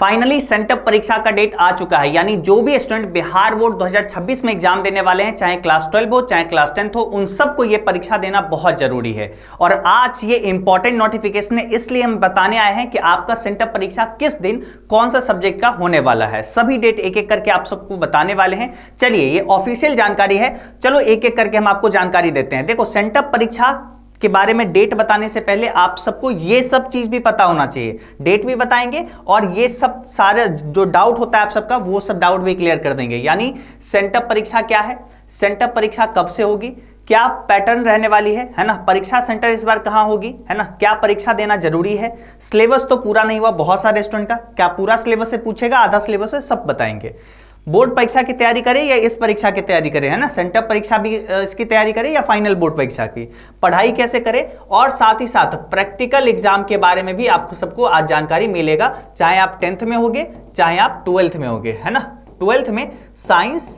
Finally sent up परीक्षा का date आ चुका है, यानी जो भी स्टूडेंट बिहार बोर्ड 2026 में एग्जाम देने वाले हैं, चाहे क्लास 12 हो चाहे क्लास 10 हो, उन सबको ये परीक्षा देना बहुत जरूरी है। और आज ये इंपॉर्टेंट नोटिफिकेशन है, इसलिए हम बताने आए हैं कि आपका सेंटअप परीक्षा किस दिन कौन सा सब्जेक्ट का होने वाला है। सभी डेट एक एक करके आप सबको बताने वाले हैं। चलिए, ये ऑफिशियल जानकारी है, चलो एक एक करके हम आपको जानकारी देते हैं। देखो, सेंटअप परीक्षा के बारे में डेट बताने से पहले आप सबको ये सब चीज भी पता होना चाहिए। डेट भी बताएंगे और ये सब सारे जो डाउट होता है आप सबका, वो सब डाउट भी क्लियर कर देंगे। यानी सेंटअप परीक्षा क्या है, सेंटअप परीक्षा कब से होगी, क्या पैटर्न रहने वाली है ना, परीक्षा सेंटर इस बार कहां होगी, है ना, क्या परीक्षा देना जरूरी है, सिलेबस तो पूरा नहीं हुआ बहुत सारे स्टूडेंट का, क्या पूरा सिलेबस से पूछेगा, आधा सिलेबस से, सब बताएंगे। बोर्ड परीक्षा की तैयारी करें या इस परीक्षा की तैयारी करें, है ना, सेंटअप परीक्षा भी इसकी तैयारी करें या फाइनल बोर्ड परीक्षा की पढ़ाई कैसे करें, और साथ ही साथ प्रैक्टिकल एग्जाम के बारे में भी आपको सबको आज जानकारी मिलेगा। चाहे आप 10th में होगे चाहे आप 12th में होगे, है ना, 12th में साइंस,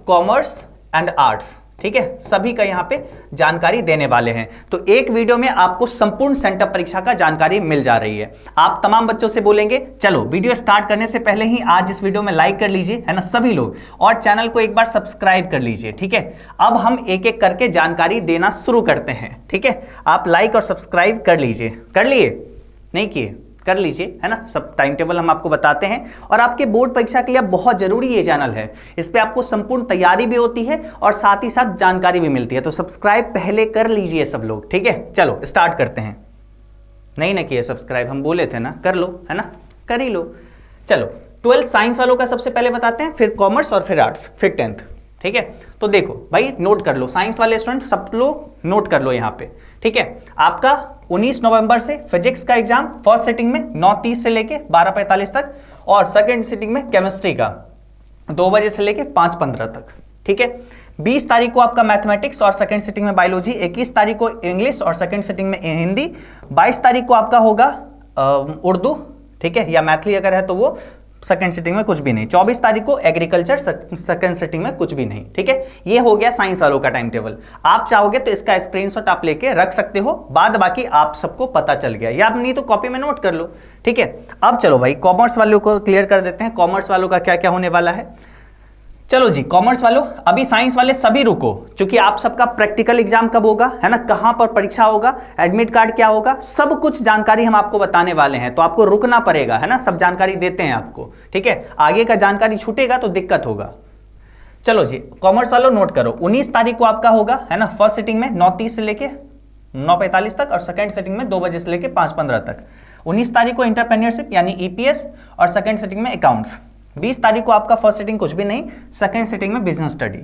कॉमर्स एंड आर्ट्स, ठीक है, सभी का यहाँ पे जानकारी देने वाले हैं। तो एक वीडियो में आपको संपूर्ण सेंटअप परीक्षा का जानकारी मिल जा रही है। आप तमाम बच्चों से बोलेंगे, चलो वीडियो स्टार्ट करने से पहले ही आज इस वीडियो में लाइक कर लीजिए, है ना, सभी लोग, और चैनल को एक बार सब्सक्राइब कर लीजिए, ठीक है। अब हम एक एक करके जानकारी देना शुरू करते हैं, ठीक है। आप लाइक और सब्सक्राइब कर लीजिए, कर लिए, नहीं किए, कर लीजिए, है ना। सब टाइम टेबल हम आपको बताते हैं, और आपके बोर्ड परीक्षा के लिए बहुत जरूरी ये चैनल है। इस पे आपको संपूर्ण तैयारी भी होती है और साथ ही साथ जानकारी भी मिलती है। तो सब्सक्राइब पहले कर लीजिए सब लोग, ठीक है। चलो स्टार्ट करते हैं। नहीं ना किए सब्सक्राइब, हम बोले थे ना, कर लो, है ना, कर ही लो। चलो 12th साइंस वालों का सबसे पहले बताते हैं, फिर कॉमर्स और फिर आर्ट्स, फिर 10th, ठीक है। तो देखो भाई, नोट कर लो, साइंस वाले स्टूडेंट सब लोग नोट कर लो यहाँ पे, ठीक है। आपका 19 नवंबर से फिजिक्स का एग्जाम फर्स्ट सिटिंग में 9:30 से लेके 12:45 तक, और सेकंड सिटिंग में केमिस्ट्री का 2 बजे से लेके 5:15 तक, ठीक है। 20 तारीख को आपका मैथमेटिक्स और सेकंड सिटिंग में बायोलॉजी, 21 तारीख को इंग्लिश और सेकंड सिटिंग में हिंदी, 22 तारीख को आपका होगा उर्दू, ठीक है, या मैथिली अगर है तो वो सेकंड सिटिंग में कुछ भी नहीं, 24 तारीख को एग्रीकल्चर सेकंड सिटिंग में कुछ भी नहीं, ठीक है। ये हो गया साइंस वालों का टाइम टेबल। आप चाहोगे तो इसका स्क्रीनशॉट आप लेके रख सकते हो, बाद बाकी आप सबको पता चल गया, या नहीं तो कॉपी में नोट कर लो, ठीक है। अब चलो भाई, कॉमर्स वालों को क्लियर कर देते हैं, कॉमर्स वालों का क्या क्या होने वाला है। चलो जी, कॉमर्स वालों, अभी साइंस वाले सभी रुको, क्योंकि आप सबका प्रैक्टिकल एग्जाम कब होगा, है ना, कहां पर परीक्षा होगा, एडमिट कार्ड क्या होगा, सब कुछ जानकारी हम आपको बताने वाले हैं। तो आपको रुकना पड़ेगा, है ना, सब जानकारी देते हैं आपको, ठीक है। आगे का जानकारी छूटेगा तो दिक्कत होगा। चलो जी, कॉमर्स वालों नोट करो, 19 तारीख को आपका होगा, है ना, फर्स्ट सिटिंग में 9:30 से लेके 9:45 तक, और सेकंड सिटिंग में 2 बजे से लेके 5:15 तक। 19 तारीख को एंटरप्रेन्योरशिप यानी ईपीएस, और सेकंड सिटिंग में अकाउंट्स। 20 तारीख को आपका फर्स्ट सिटिंग कुछ भी नहीं, सेकंड सिटिंग में बिजनेस स्टडी।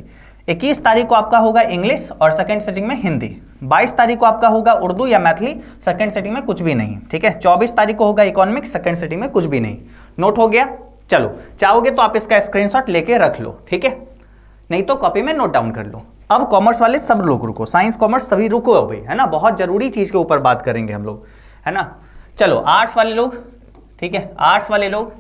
21 तारीख को आपका होगा इंग्लिश और सेकंड सिटिंग में हिंदी। 22 तारीख को आपका होगा उर्दू या मैथिली, सेकंड सिटिंग में कुछ भी नहीं, ठीक है। 24 तारीख को होगा इकोनॉमिक्स, सेकंड सिटिंग में कुछ भी नहीं। नोट हो गया। चलो, चाहोगे तो आप इसका स्क्रीनशॉट लेके रख लो, ठीक है, नहीं तो कॉपी में नोट डाउन कर लो। अब कॉमर्स वाले सब लोग रुको, साइंस कॉमर्स सभी रुको अभी, है ना, बहुत जरूरी चीज के ऊपर बात करेंगे हम लोग, है ना। चलो आर्ट्स वाले लोग, ठीक है, आर्ट्स वाले लोग,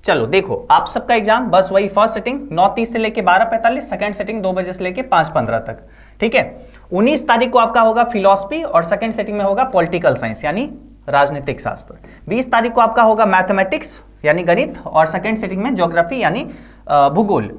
चलो देखो, आप सबका एग्जाम बस वही फर्स्ट सिटिंग 9:30 से लेके 12:45, सेकंड सिटिंग 2 बजे से लेके 5:15 तक, ठीक है। 19 तारीख को आपका होगा फिलॉसफी, और सेकंड सिटिंग में होगा पॉलिटिकल साइंस यानी राजनीतिक शास्त्र। 20 तारीख को आपका होगा मैथमेटिक्स यानी गणित, और सेकंड सिटिंग में ज्योग्राफी यानी भूगोल।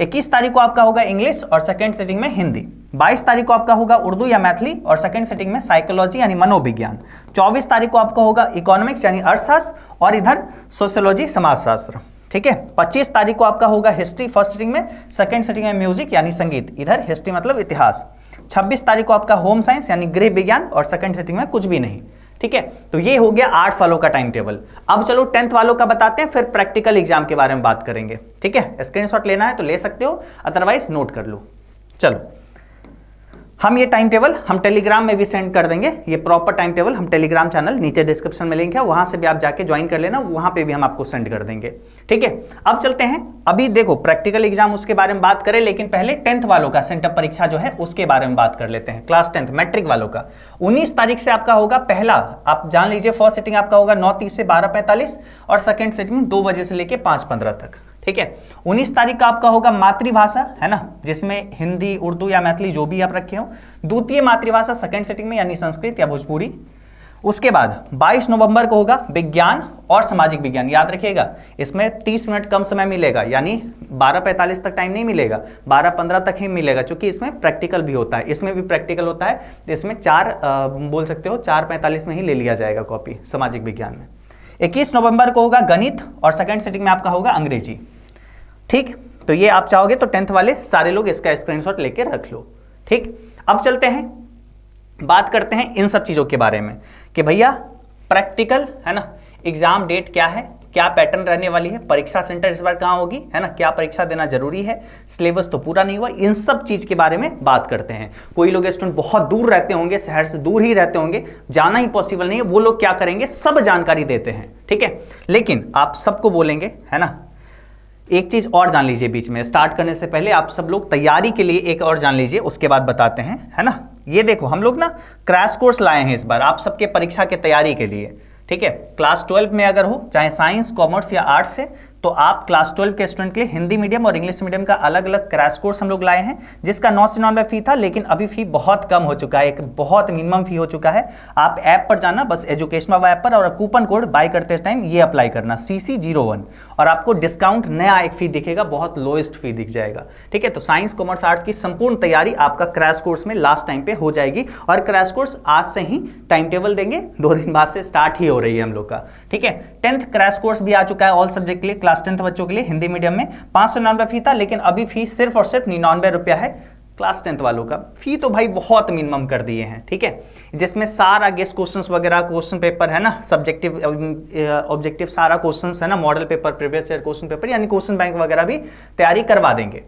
21 तारीख को आपका होगा इंग्लिश और सेकंड सिटिंग में हिंदी। 22 तारीख को आपका होगा उर्दू या मैथिली, और सेकंड सिटिंग में साइकोलॉजी यानी मनोविज्ञान। 24 तारीख को आपका होगा इकोनॉमिक्स यानी अर्थशास्त्र, और इधर सोशियोलॉजी समाजशास्त्र, ठीक है। 25 तारीख को आपका होगा हिस्ट्री फर्स्ट सिटिंग में, सेकंड सिटिंग में म्यूजिक यानी संगीत, इधर हिस्ट्री मतलब इतिहास। 26 तारीख को आपका होम साइंस यानी गृह विज्ञान, और सेकंड सिटिंग में कुछ भी नहीं, ठीक है। तो ये हो गया आर्ट्स वालों का टाइम टेबल। अब चलो 10th वालों का बताते हैं, फिर प्रैक्टिकल एग्जाम के बारे में बात करेंगे, ठीक है। स्क्रीनशॉट लेना है तो ले सकते हो, अदरवाइज नोट कर लो। चलो, हम ये टाइम टेबल हम टेलीग्राम में भी सेंड कर देंगे, ये प्रॉपर टाइम टेबल हम टेलीग्राम चैनल, नीचे डिस्क्रिप्शन में लिंक है, वहां से भी आप जाके ज्वाइन कर लेना, वहां पे भी हम आपको सेंड कर देंगे, ठीक है। अब चलते हैं, अभी देखो प्रैक्टिकल एग्जाम उसके बारे में बात करें, लेकिन पहले 10th वालों का सेंटअप परीक्षा जो है उसके बारे में बात कर लेते हैं। क्लास 10th मैट्रिक वालों का 19 तारीख से आपका होगा पहला, आप जान लीजिए, फर्स्ट सिटिंग आपका होगा 9:30 से 12:45, और सेकंड सिटिंग 2 बजे से लेके 5:15 तक, ठीक है। 19 तारीख का आपका होगा मातृभाषा, है ना, जिसमें हिंदी, उर्दू या मैथिली जो भी आप रखे हो। द्वितीय मातृभाषा सेकंड सिटिंग में यानी संस्कृत या भोजपुरी। उसके बाद 22 नवंबर को होगा विज्ञान और सामाजिक विज्ञान। याद रखिएगा इसमें 30 मिनट कम समय मिलेगा, यानी 12:45 तक टाइम नहीं मिलेगा, 12:15 तक ही मिलेगा, क्योंकि इसमें प्रैक्टिकल भी होता है, इसमें भी प्रैक्टिकल होता है। इसमें 4:45 में ही ले लिया जाएगा कॉपी सामाजिक विज्ञान में। 21 नवंबर को होगा गणित और सेकंड सिटिंग में आपका होगा अंग्रेजी। ठीक, तो ये आप चाहोगे तो 10th वाले सारे लोग इसका स्क्रीनशॉट लेके रख लो। ठीक, अब चलते हैं, बात करते हैं इन सब चीजों के बारे में कि भैया प्रैक्टिकल है ना, एग्जाम डेट क्या है, क्या पैटर्न रहने वाली है, परीक्षा सेंटर इस बार कहां होगी, है ना, क्या परीक्षा देना जरूरी है, सिलेबस तो पूरा नहीं हुआ, इन सब चीज के बारे में बात करते हैं। कोई लोग स्टूडेंट बहुत दूर रहते होंगे, शहर से दूर ही रहते होंगे, जाना ही पॉसिबल नहीं है, वो लोग क्या करेंगे, सब जानकारी देते हैं। ठीक है, लेकिन आप सबको बोलेंगे, है ना, एक चीज और जान लीजिए बीच में स्टार्ट करने से पहले, आप सब लोग तैयारी के लिए एक और जान लीजिए, उसके बाद बताते हैं, है ना। ये देखो हम लोग ना क्रैश कोर्स लाए हैं इस बार आप सबके परीक्षा की तैयारी के लिए। ठीक है, क्लास 12 में अगर हो, चाहे साइंस, कॉमर्स या आर्ट्स से, तो आप क्लास 12 के स्टूडेंट के लिए हिंदी मीडियम और इंग्लिश मीडियम का अलग अलग क्रैश कोर्स हम लोग लाए हैं, जिसका 999 फी था, लेकिन अभी फी बहुत कम हो चुका है, एक बहुत मिनिमम फी हो चुका है। आप ऐप पर जाना, बस एजुकेशन ऐप पर, और कूपन कोड बाय करते टाइम ये अप्लाई करना CC01, और आपको डिस्काउंट नया एक फी दिखेगा, बहुत लोएस्ट फी दिख जाएगा। ठीक है, तो साइंस, कॉमर्स, आर्ट्स की संपूर्ण तैयारी आपका क्रैश कोर्स में लास्ट टाइम पे हो जाएगी, और क्रैश कोर्स आज से ही टाइम टेबल देंगे, 2 दिन बाद से स्टार्ट ही हो रही है हम लोग का। ठीक है, 10th क्रैश कोर्स भी आ चुका है ऑल सब्जेक्ट के लिए, क्लास 10th बच्चों के लिए हिंदी मीडियम में 599 फी था, लेकिन अभी फी सिर्फ और सिर्फ 99 रुपया है क्लास 10th वालों का। फी तो भाई बहुत मिनिमम कर दिए हैं। ठीक है, जिसमें सारा गेस्ट क्वेश्चंस वगैरह, क्वेश्चन पेपर है ना, सब्जेक्टिव ऑब्जेक्टिव सारा क्वेश्चंस है ना, model paper, previous year question paper, यानी क्वेश्चन बैंक वगैरह भी तैयारी करवा देंगे।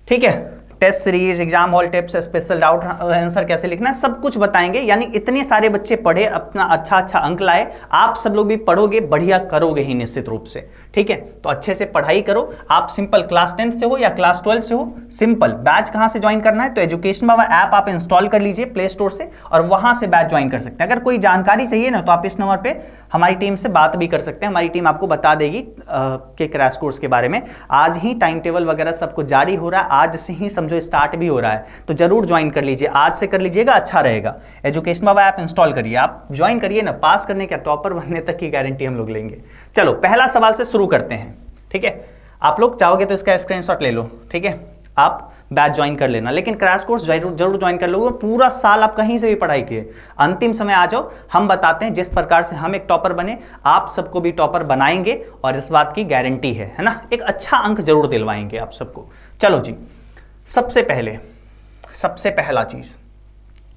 ठीक है, test series, exam hall tips, special doubt answer कैसे लिखना है, सब कुछ बताएंगे। यानी इतने सारे बच्चे पढ़े, अपना अच्छा अंक लाए, आप सब लोग भी पढ़ोगे, बढ़िया करोगे ही निश्चित रूप से। ठीक है, तो अच्छे से पढ़ाई करो। आप सिंपल क्लास 10th से हो या क्लास 12 से हो, सिंपल बैच कहां से ज्वाइन करना है, तो एजुकेशन बाबा ऐप आप इंस्टॉल कर लीजिए प्ले स्टोर से, और वहां से बैच ज्वाइन कर सकते हैं। अगर कोई जानकारी चाहिए ना, तो आप इस नंबर पे हमारी टीम से बात भी कर सकते हैं, हमारी टीम आपको बता देगी कि क्रैश कोर्स के बारे में। आज ही टाइम टेबल वगैरह सब कुछ जारी हो रहा है, आज से ही समझो स्टार्ट भी हो रहा है, तो जरूर ज्वाइन कर लीजिए, आज से कर लीजिएगा, अच्छा रहेगा। एजुकेशन बाबा ऐप इंस्टॉल करिए, आप ज्वाइन करिए ना, पास करने का, टॉपर बनने तक की गारंटी हम लोग लेंगे। चलो पहला सवाल से शुरू करते हैं। ठीक है, आप लोग चाहोगे तो इसका स्क्रीनशॉट ले लो। ठीक है, आप बैच ज्वाइन कर लेना, लेकिन क्रैश कोर्स जरूर ज्वाइन कर लोगे। पूरा साल आप कहीं से भी पढ़ाई किए, अंतिम समय आ जाओ, हम बताते हैं जिस प्रकार से हम एक टॉपर बने, आप सबको भी टॉपर बनाएंगे, और इस बात की गारंटी है ना, एक अच्छा अंक जरूर दिलवाएंगे आप सबको। चलो जी, सबसे पहला चीज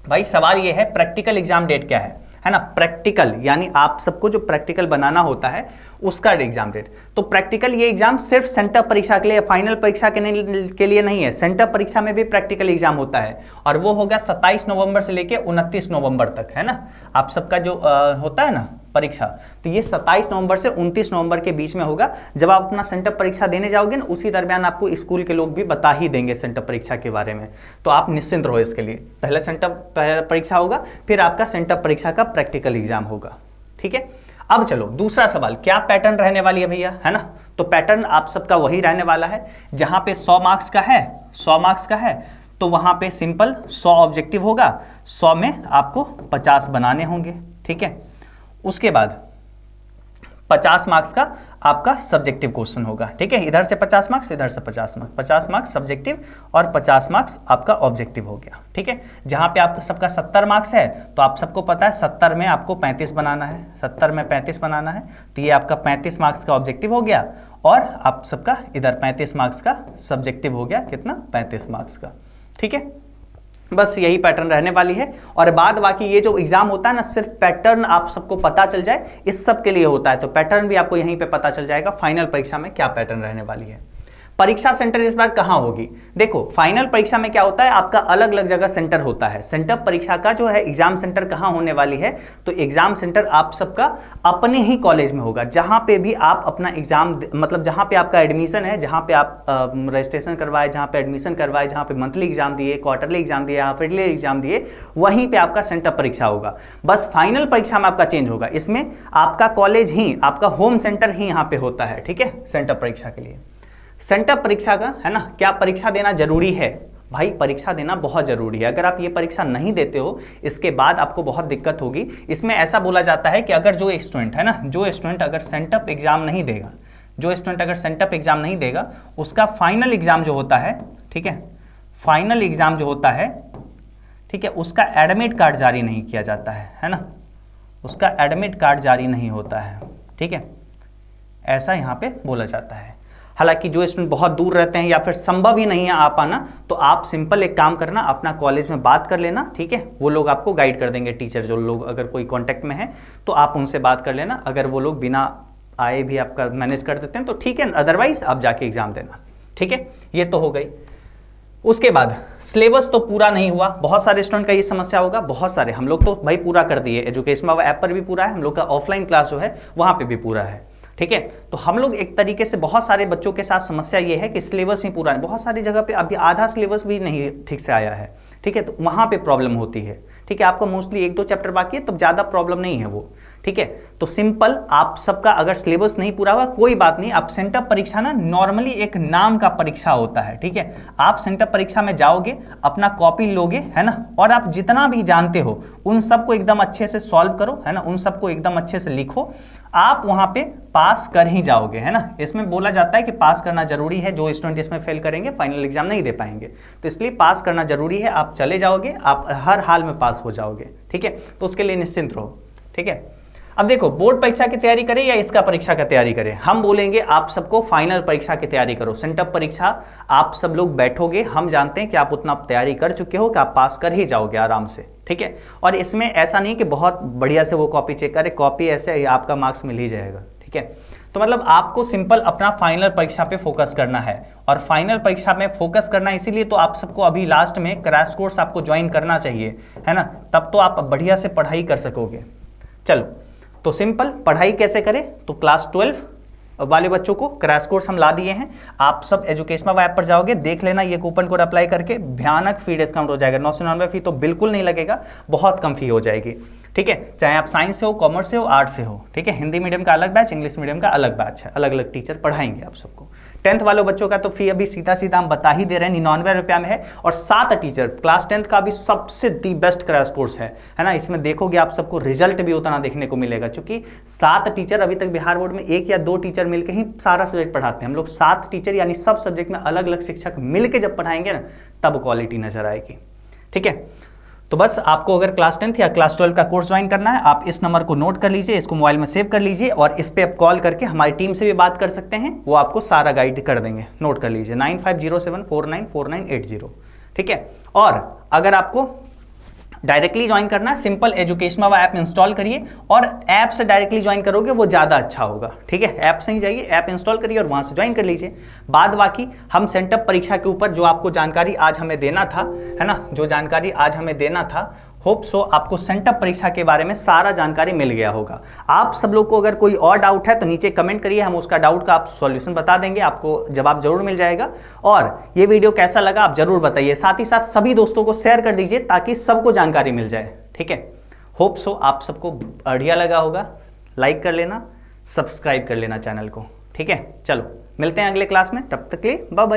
भाई सवाल ये है, प्रैक्टिकल एग्जाम डेट क्या है ना। प्रैक्टिकल यानी आप सबको जो प्रैक्टिकल बनाना होता है उसका एग्जाम डेट। तो प्रैक्टिकल ये एग्जाम सिर्फ सेंटर परीक्षा के लिए, फाइनल परीक्षा के लिए नहीं है, सेंटर परीक्षा में भी प्रैक्टिकल एग्जाम होता है, और वो होगा 27 नवंबर से लेके 29 नवंबर तक, है ना। आप सबका जो होता है ना परीक्षा, तो ये 27 नवंबर से 29 नवंबर के बीच में होगा। जब आप अपना सेंटर परीक्षा देने जाओगे ना, उसी दरमियान आपको स्कूल के लोग भी बता ही देंगे सेंटर परीक्षा के बारे में, तो आप निश्चिंत रहो इसके लिए। पहले सेंटर परीक्षा होगा, फिर आपका सेंटर परीक्षा का प्रैक्टिकल एग्जाम होगा। ठीक है, अब चलो दूसरा सवाल, क्या पैटर्न रहने वाली है भैया, है ना। तो पैटर्न आप सबका वही रहने वाला है, जहां पे 100 मार्क्स का है, 100 मार्क्स का है, तो वहां पे सिंपल 100 ऑब्जेक्टिव होगा, 100 में आपको 50 बनाने होंगे। ठीक है, उसके बाद 50 मार्क्स का आपका सब्जेक्टिव क्वेश्चन होगा। ठीक है, इधर से 50 मार्क्स, इधर से 50 मार्क्स, 50 मार्क्स सब्जेक्टिव और 50 मार्क्स आपका ऑब्जेक्टिव हो गया। ठीक है, जहां पे आपका सबका 70 मार्क्स है, तो आप सबको पता है 70 में आपको 35 बनाना है, 70 में 35 बनाना है, तो ये आपका 35 मार्क्स का ऑब्जेक्टिव हो गया, और आप सबका इधर 35 मार्क्स का सब्जेक्टिव हो गया, कितना, 35 मार्क्स का। ठीक है, बस यही पैटर्न रहने वाली है। और बाद बाकी ये जो एग्जाम होता है ना, सिर्फ पैटर्न आप सबको पता चल जाए, इस सब के लिए होता है, तो पैटर्न भी आपको यहीं पे पता चल जाएगा फाइनल परीक्षा में क्या पैटर्न रहने वाली है। परीक्षा सेंटर इस बार कहां होगी, देखो फाइनल परीक्षा में क्या होता है, आपका अलग अलग जगह सेंटर होता है। सेंटर परीक्षा का जो है एग्जाम सेंटर कहां होने वाली है, तो एग्जाम सेंटर आप सबका अपने ही कॉलेज में होगा, जहां पे भी आप अपना एग्जाम, मतलब जहां पे आपका एडमिशन है, जहां पे आप रजिस्ट्रेशन करवाए, जहां पे एडमिशन करवाए, जहां पे मंथली एग्जाम दिए, क्वार्टरली एग्जाम दिए, हाफ ईयरली एग्जाम दिए, वहीं पे आपका सेंटर परीक्षा होगा। बस फाइनल परीक्षा में आपका चेंज होगा, इसमें आपका कॉलेज ही, आपका होम सेंटर ही यहाँ पे होता है। ठीक है, सेंटर परीक्षा के लिए, सेंटर परीक्षा का है ना, क्या परीक्षा देना जरूरी है, भाई परीक्षा देना बहुत जरूरी है। अगर आप ये परीक्षा नहीं देते हो इसके बाद आपको बहुत दिक्कत होगी। इसमें ऐसा बोला जाता है कि अगर जो स्टूडेंट है ना, जो स्टूडेंट अगर सेंटअप एग्जाम नहीं देगा, जो स्टूडेंट अगर सेंटअप एग्जाम नहीं देगा, उसका फाइनल एग्जाम जो होता है, ठीक है, फाइनल एग्जाम जो होता है, ठीक है, उसका एडमिट कार्ड जारी नहीं किया जाता है ना, उसका एडमिट कार्ड जारी नहीं होता है, ठीक है, ऐसा यहाँ पे बोला जाता है। हालांकि जो स्टूडेंट बहुत दूर रहते हैं या फिर संभव ही नहीं है आ पाना, तो आप सिंपल एक काम करना, अपना कॉलेज में बात कर लेना, ठीक है, वो लोग आपको गाइड कर देंगे, टीचर जो लोग अगर कोई कांटेक्ट में है तो आप उनसे बात कर लेना। अगर वो लोग बिना आए भी आपका मैनेज कर देते हैं तो ठीक है, अदरवाइज आप जाके एग्जाम देना, ठीक है। ये तो हो गई। उसके बाद सिलेबस तो पूरा नहीं हुआ, बहुत सारे स्टूडेंट का ये समस्या होगा, बहुत सारे, हम लोग तो भाई पूरा कर दिए, एजुकेशन बाबा ऐप पर भी पूरा है, हम लोग का ऑफलाइन क्लास जो है वहां पे भी पूरा है, ठीक है। तो हम लोग एक तरीके से बहुत सारे बच्चों के साथ समस्या ये है कि सिलेबस ही पूरा है, बहुत सारी जगह पे अभी आधा सिलेबस भी नहीं ठीक से आया है, ठीक है, तो वहां पे प्रॉब्लम होती है, ठीक है। आपका मोस्टली 1-2 चैप्टर बाकी है, तब ज्यादा प्रॉब्लम नहीं है वो, ठीक है। तो सिंपल आप सबका अगर सिलेबस नहीं पूरा हुआ कोई बात नहीं, आप सेंटअप परीक्षा ना नॉर्मली एक नाम का परीक्षा होता है, ठीक है। आप सेंटअप परीक्षा में जाओगे, अपना कॉपी लोगे, है ना, और आप जितना भी जानते हो उन सबको एकदम अच्छे से सॉल्व करो, है ना, उन सबको एकदम अच्छे से लिखो, आप वहां पे पास कर ही जाओगे, है ना। इसमें बोला जाता है कि पास करना जरूरी है, जो स्टूडेंट इसमें फेल करेंगे फाइनल एग्जाम नहीं दे पाएंगे, तो इसलिए पास करना जरूरी है। आप चले जाओगे, आप हर हाल में पास हो जाओगे, ठीक है, तो उसके लिए निश्चिंत रहो, ठीक है। अब देखो, बोर्ड परीक्षा की तैयारी करें या इसका परीक्षा की तैयारी करें, हम बोलेंगे आप सबको फाइनल परीक्षा की तैयारी करो। सेंटअप परीक्षा आप सब लोग बैठोगे, हम जानते हैं कि आप उतना तैयारी कर चुके हो कि आप पास कर ही जाओगे आराम से, ठीक है। और इसमें ऐसा नहीं कि बहुत बढ़िया से वो कॉपी चेक करे, कॉपी ऐसे आपका मार्क्स मिल ही जाएगा, ठीक है। तो मतलब आपको सिंपल अपना फाइनल परीक्षा पे फोकस करना है, और फाइनल परीक्षा में फोकस करना है, इसीलिए तो आप सबको अभी लास्ट में क्रैश कोर्स आपको ज्वाइन करना चाहिए, है ना, तब तो आप बढ़िया से पढ़ाई कर सकोगे। चलो, तो सिंपल पढ़ाई कैसे करें, तो क्लास 12 वाले बच्चों को क्रैश कोर्स हम ला दिए हैं। आप सब एजुकेशन ऐप पर जाओगे, देख लेना, ये कूपन कोड अप्लाई करके भयानक फी डिस्काउंट हो जाएगा। 999 फी तो बिल्कुल नहीं लगेगा, बहुत कम फी हो जाएगी, ठीक है। चाहे आप साइंस से हो, कॉमर्स से हो, आर्ट से हो, ठीक है। हिंदी मीडियम का अलग बैच, इंग्लिश मीडियम का अलग बैच है, अलग अलग टीचर पढ़ाएंगे आप सबको। 10th वालों बच्चों का तो फी अभी सीधा सीधा हम बता ही दे रहे हैं, 99 रुपया में है, और 7 टीचर, क्लास 10th का भी सबसे दी बेस्ट क्रैश कोर्स है ना। इसमें देखोगे आप सबको रिजल्ट भी उतना देखने को मिलेगा, क्योंकि 7 टीचर, अभी तक बिहार बोर्ड में 1 या 2 टीचर मिलकर ही सारा सब्जेक्ट पढ़ाते हैं, हम लोग 7 टीचर यानी सब सब्जेक्ट में अलग अलग शिक्षक मिलकर जब पढ़ाएंगे ना, तब क्वालिटी नजर आएगी, ठीक है। तो बस आपको अगर क्लास 10th या क्लास 12 का कोर्स ज्वाइन करना है, आप इस नंबर को नोट कर लीजिए, इसको मोबाइल में सेव कर लीजिए, और इस पे आप कॉल करके हमारी टीम से भी बात कर सकते हैं, वो आपको सारा गाइड कर देंगे। नोट कर लीजिए 9507494980, ठीक है। और अगर आपको डायरेक्टली ज्वाइन करना है, सिंपल एजुकेशन बाबा ऐप इंस्टॉल करिए, और ऐप से डायरेक्टली ज्वाइन करोगे वो ज़्यादा अच्छा होगा, ठीक है। ऐप से ही जाइए, ऐप इंस्टॉल करिए और वहाँ से ज्वाइन कर लीजिए। बाद बाकी हम सेंटअप परीक्षा के ऊपर जो आपको जानकारी आज हमें देना था, है ना, जो जानकारी आज हमें देना था, होप सो आपको सेंटअप परीक्षा के बारे में सारा जानकारी मिल गया होगा। आप सब लोग को अगर कोई और डाउट है तो नीचे कमेंट करिए, हम उसका डाउट का आप सॉल्यूशन बता देंगे, आपको जवाब जरूर मिल जाएगा। और ये वीडियो कैसा लगा आप जरूर बताइए, साथ ही साथ सभी दोस्तों को शेयर कर दीजिए ताकि सबको जानकारी मिल जाए, ठीक है। होप सो आप सबको बढ़िया लगा होगा, लाइक कर लेना, सब्सक्राइब कर लेना चैनल को, ठीक है। चलो मिलते हैं अगले क्लास में, तब तक के लिए बाय बाय।